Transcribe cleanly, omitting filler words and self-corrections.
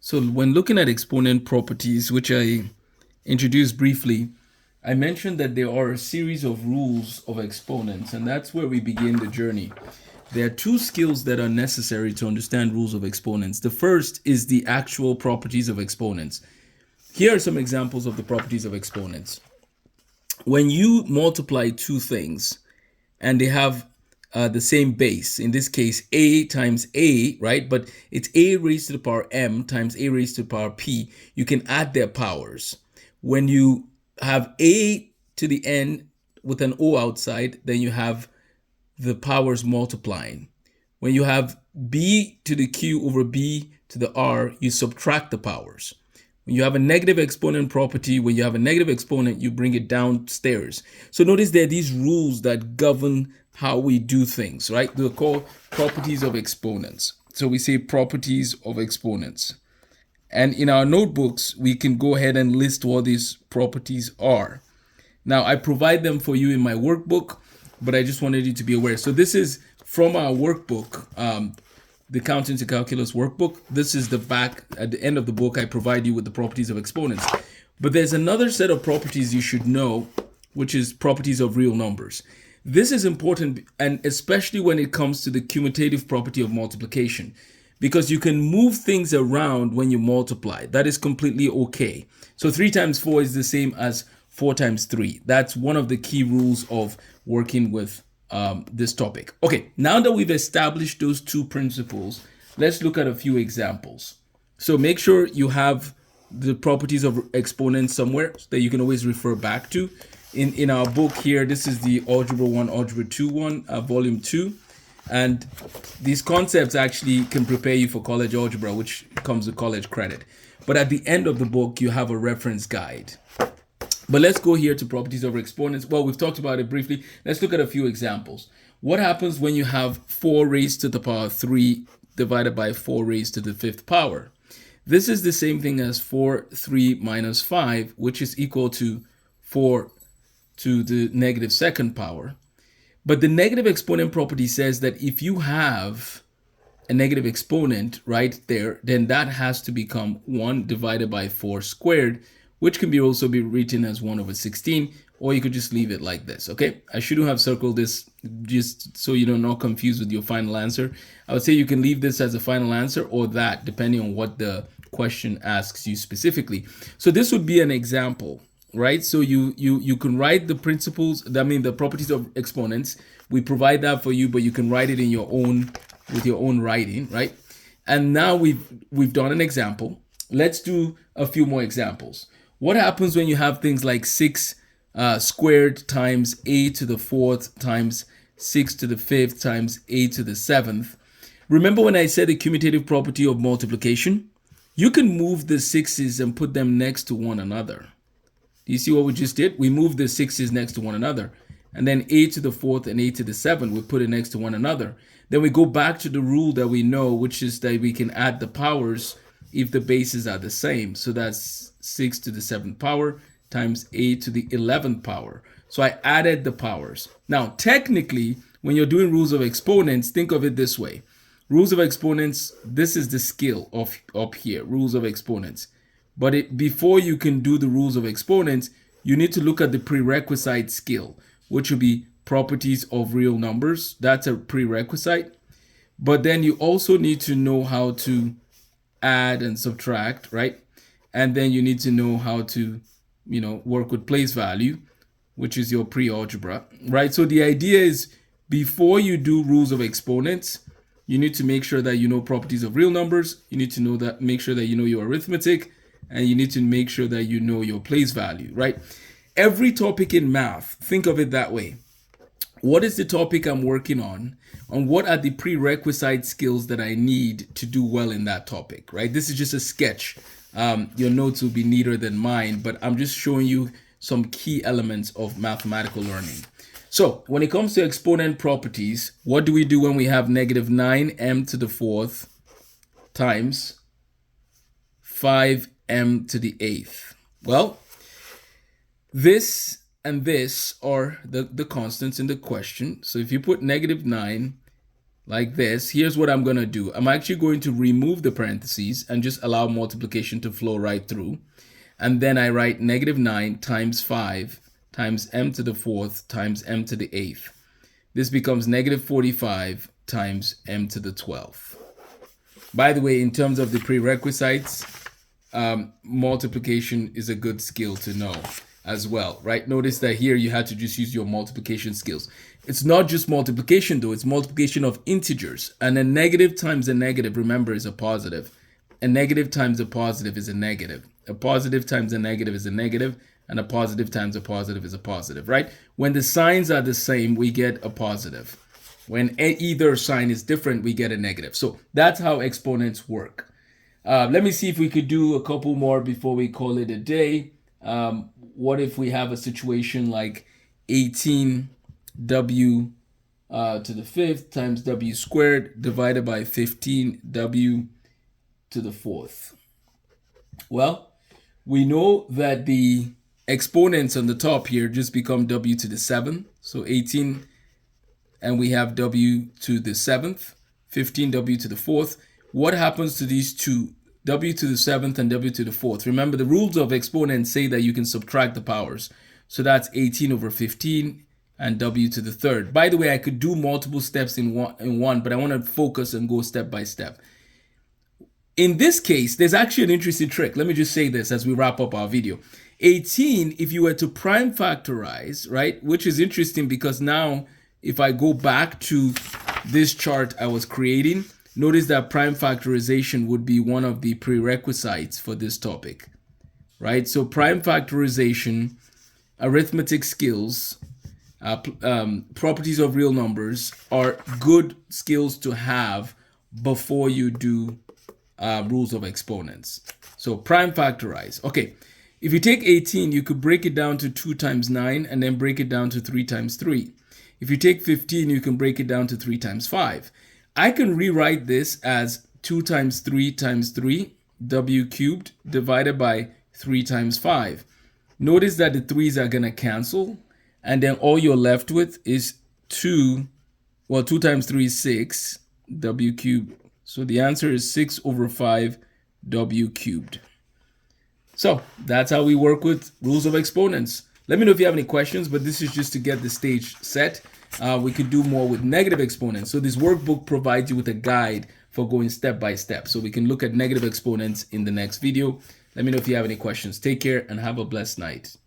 So when looking at exponent properties, which I introduced briefly, I mentioned that there are a series of rules of exponents, and that's where we begin the journey. There are two skills that are necessary to understand rules of exponents. The first is the actual properties of exponents. Here are some examples of the properties of exponents. When you multiply two things and they have the same base, in this case a times a, right? But it's a raised to the power m times a raised to the power p. You can add their powers. When you have a to the n with an o outside, then you have the powers multiplying. When you have b to the q over b to the r, you subtract the powers. When you have a negative exponent property, when you have a negative exponent, you bring it downstairs. So notice there are these rules that govern how we do things, right? They're called properties of exponents. So we say properties of exponents. And in our notebooks, we can go ahead and list what these properties are. Now, I provide them for you in my workbook, but I just wanted you to be aware. So this is from our workbook, the Counting to Calculus workbook. This is the back. At the end of the book, I provide you with the properties of exponents. But there's another set of properties you should know, which is properties of real numbers. This is important, and especially when it comes to the commutative property of multiplication, because you can move things around when you multiply. That is completely okay. So 3 times 4 is the same as 4 times 3. That's one of the key rules of working with this topic. Okay, now that we've established those two principles, let's look at a few examples. So make sure you have the properties of exponents somewhere so that you can always refer back to. In our book here, this is the Algebra 1, Algebra 2 one, Volume 2. And these concepts actually can prepare you for college algebra, which comes with college credit. But at the end of the book, you have a reference guide. But let's go here to properties over exponents. Well, we've talked about it briefly. Let's look at a few examples. What happens when you have 4 raised to the power 3 divided by 4 raised to the 5th power? This is the same thing as 4, 3 minus 5, which is equal to 4 to the negative 2nd power. But the negative exponent property says that if you have a negative exponent right there, then that has to become 1 divided by 4 squared, which can also be written as 1 over 16, or you could just leave it like this, okay? I shouldn't have circled this just so you're not confused with your final answer. I would say you can leave this as a final answer or that, depending on what the question asks you specifically. So this would be an example, right? So you can write the principles, the properties of exponents. We provide that for you, but you can write it in your own, with your own writing, right? And now we've done an example. Let's do a few more examples. What happens when you have things like 6 squared times a to the 4th times 6 to the 5th times a to the 7th? Remember when I said the commutative property of multiplication? You can move the 6's and put them next to one another. Do you see what we just did? We moved the 6's next to one another. And then a to the 4th and a to the 7th, we put it next to one another. Then we go back to the rule that we know, which is that we can add the powers if the bases are the same. So that's 6 to the 7th power times a to the 11th power. So I added the powers. Now, technically, when you're doing rules of exponents, think of it this way. Rules of exponents, this is the skill of up here, rules of exponents. But before you can do the rules of exponents, you need to look at the prerequisite skill, which will be properties of real numbers. That's a prerequisite. But then you also need to know how to add and subtract, right? And then you need to know how to, work with place value, which is your pre-algebra, right? So the idea is before you do rules of exponents, you need to make sure that you know properties of real numbers. You need to make sure that you know your arithmetic, and you need to make sure that you know your place value, right? Every topic in math, think of it that way. What is the topic I'm working on? And what are the prerequisite skills that I need to do well in that topic, right? This is just a sketch. Your notes will be neater than mine, but I'm just showing you some key elements of mathematical learning. So when it comes to exponent properties, what do we do when we have negative 9m to the 4th times 5m to the 8th? Well, this and this are the constants in the question. So if you put negative 9 like this, here's what I'm going to do. I'm actually going to remove the parentheses and just allow multiplication to flow right through. And then I write -9 times 5 times m to the 4th times m to the 8th. This becomes -45 times m to the 12th. By the way, in terms of the prerequisites, multiplication is a good skill to know as well, right? Notice that here you had to just use your multiplication skills. It's not just multiplication though, it's multiplication of integers. And a negative times a negative, remember, is a positive. A negative times a positive is a negative. A positive times a negative is a negative, and a positive times a positive is a positive, right? When the signs are the same, we get a positive. When either sign is different, we get a negative. So that's how exponents work. Let me see if we could do a couple more before we call it a day. What if we have a situation like 18w to the 5th times w squared divided by 15w to the 4th? Well, we know that the exponents on the top here just become w to the 7th. So 18, and we have w to the 7th, 15w to the 4th. What happens to these two, w to the 7th and w to the 4th? Remember, the rules of exponents say that you can subtract the powers. So that's 18 over 15 and w to the 3rd. By the way, I could do multiple steps in one, but I want to focus and go step by step. In this case, there's actually an interesting trick. Let me just say this as we wrap up our video. 18, if you were to prime factorize, right, which is interesting because now if I go back to this chart I was creating, notice that prime factorization would be one of the prerequisites for this topic, right? So prime factorization, arithmetic skills, properties of real numbers are good skills to have before you do rules of exponents. So prime factorize. Okay, if you take 18, you could break it down to 2 times 9 and then break it down to 3 times 3. If you take 15, you can break it down to 3 times 5. I can rewrite this as 2 times 3 times 3, w cubed, divided by 3 times 5. Notice that the 3's are going to cancel, and then all you're left with is 2 times 3 is 6, w cubed. So the answer is 6 over 5 w cubed. So that's how we work with rules of exponents. Let me know if you have any questions, but this is just to get the stage set. We could do more with negative exponents. So this workbook provides you with a guide for going step by step. So we can look at negative exponents in the next video. Let me know if you have any questions. Take care and have a blessed night.